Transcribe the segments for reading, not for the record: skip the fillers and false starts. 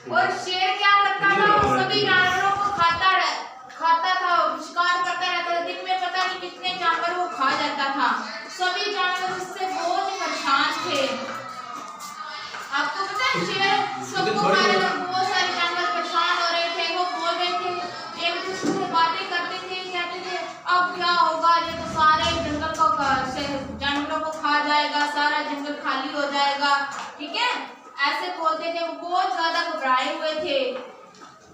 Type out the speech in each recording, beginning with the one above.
और शेर क्या करता था, सभी जानवरों को खाता था, शिकार करता रहता था। दिन में पता नहीं कितने जानवर वो खा जाता था। सभी जानवर उससे बहुत ही परेशान थे। आपको पता है शेर सबको खा रहा था, बहुत सारे जानवर परेशान हो रहे थे। वो बोल रहे थे, एक दूसरे से बातें करते थे, कहते थे अब क्या होगा, ये तो सारे जंगल को जानवरों को खा जाएगा, सारा जंगल खाली हो जाएगा। ठीक है, ऐसे बोलते थे। वो बहुत ज्यादा घबराए हुए थे।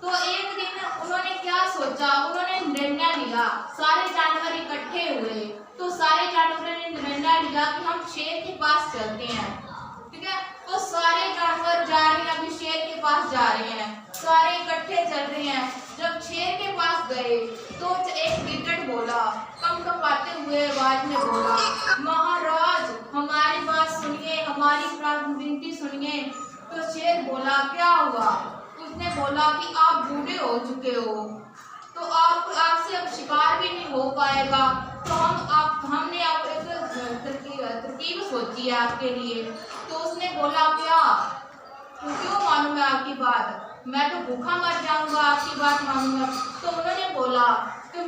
तो एक दिन उन्होंने क्या सोचा, उन्होंने निर्णय लिया। सारे जानवर इकट्ठे हुए तो सारे जानवरों ने निर्णय लिया कि हम शेर के पास चलते हैं। ठीक है, तो सारे जानवर जा रहे हैं, अभी शेर के पास जा रहे हैं, सारे इकट्ठे चल रहे हैं। जब शेर के पास गए तो एक गिद्दड़ बोला, कंपकपाते हुए आवाज में बोला, महाराज हमारी बात सुनिए, हमारी विनती सुनिए। तो शेर बोला, क्या हुआ? उसने बोला कि आप बूढ़े हो चुके हो, तो आपसे अब शिकार भी नहीं हो पाएगा। तो हमने आप एक तरकीब सोची है आपके लिए। तो उसने बोला, क्या? तो क्यों मानूं मैं आपकी बात? मैं तो भूखा मर जाऊंगा, आपकी बात मानूंगा। तो उन्होंने बोला कि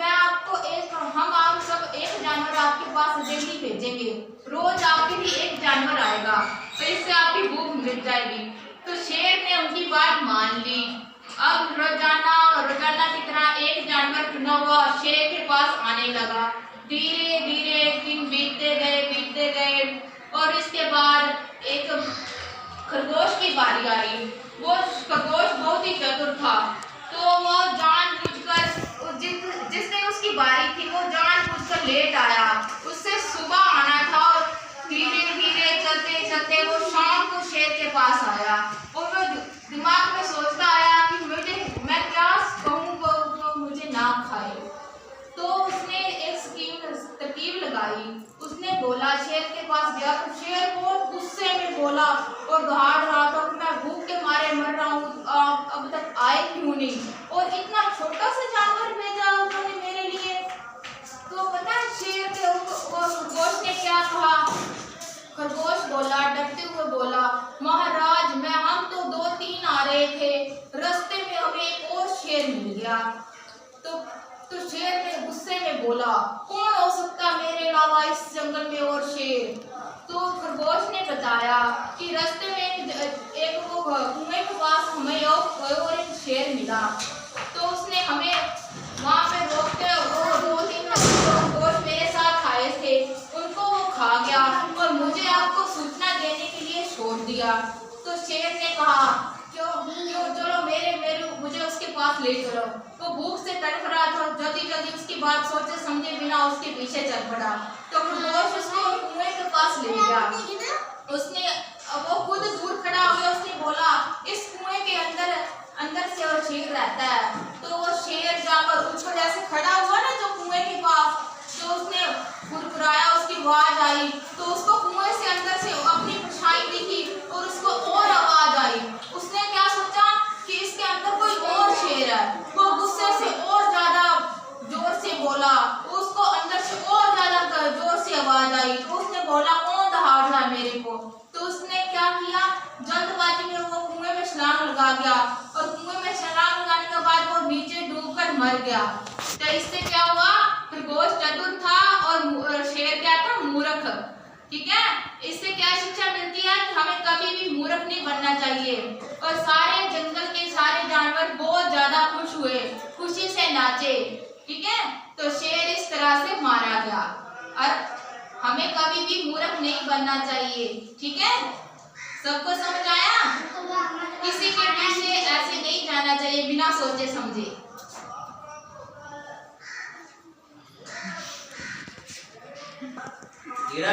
हम आप सब एक जानवर आपके पास डेली भेजेंगे, रोज आपके लिए एक जानवर आएगा, तो इससे आपकी भूख मिट जाएगी। तो शेर ने उनकी बात मान ली। अब रोजाना की तरह एक जानवर चुना हुआ शेर के पास आने लगा। धीरे धीरे दिन बीतते गए और इसके बाद एक खरगोश की बारी आई। वो खरगोश बहुत ही चतुर था, तो वो जानबूझकर जिसने उसकी बारी थी वो जानबूझकर लेट आया। उससे सुबह आना था और धीरे धीरे चलते वो शाम को शेर के पास आया। और वो दिमाग में सोचता आया कि मैं क्या कहूँ वो मुझे ना खाए। तो उसने एक तरकीब लगाई। उसने बोला, शेर के पास गया तो शेर बहुत गुस्से में बोला और दहाड़ रहा था, मैं भूख के मारे मर रहा हूँ, अब तक आए क्यों नहीं, और इतना छोटा सा जानवर भेजा उन्होंने मेरे लिए। तो पता है शेर के खरगोश ने क्या कहा? खरगोश बोला, डरते हुए बोला, महाराज हम तो 2-3 आ रहे थे, रास्ते में हमें एक और शेर मिल गया। तो शेर ने गुस्से में बोला, कौन हो सकता मेरे अलावा इस जंगल में और शेर? तो खरगोश ने बताया कि रास्ते में एक वो कुएं के पास हमें और एक शेर मिला। तो उसने हमें वहाँ पे रोकते, वो 2-3 खरगोश मेरे साथ आए थे, उनको वो खा गया और मुझे आपको सूचना देने के लिए छोड़ दिया। तो शेर ने कहा, क्यों चलो मुझे उसके पास ले चलो। वो भूख से तड़प रहा था, जल्दी उसकी बात सोचे समझे बिना उसके पीछे चल पड़ा। तो खरगोश उसको कुएं के पास ले गया। उसने वो खुद दूर खड़ा हो गया। उसने बोला, इस कुएं के अंदर से वो शेर रहता है। तो वो शेर जाकर उठकर जैसे खड़ा हुआ ना जो कुएं के पास, तो उसने फुरफुराया, उसकी आवाज आई, तो उसको कुएं से अंदर से अपनी परछाई दिखी और उसको और आवाज आई। उसने क्या सोचा कि इसके अंदर कोई और शेर है। वो गुस्से से और ज्यादा जोर से बोला, उसको अंदर से और ज्यादा जोर से आवाज आई। तो उसने बोला, कौन दहाड़ रहा है मेरे को? तो उसने क्या किया, जल्दबाजी में वो कुएं में छलांग लगा गया और कुएं में छलांग लगाने के बाद वो नीचे डूबकर मर गया। तो इससे क्या हुआ, खरगोश चतुर था और शेर क्या था, मूर्ख। ठीक है, इससे क्या शिक्षा मिलती है कि हमें कभी भी मूर्ख नहीं बनना चाहिए। और सारे जंगल के सारे जानवर बहुत ज्यादा खुश हुए, खुशी से नाचे। ठीक है, तो शेर इस तरह से मारा गया। और हमें कभी भी मूर्ख नहीं बनना चाहिए। ठीक है, सबको समझ आया? किसी के पीछे ऐसे नहीं जाना चाहिए बिना सोचे समझे। गिरा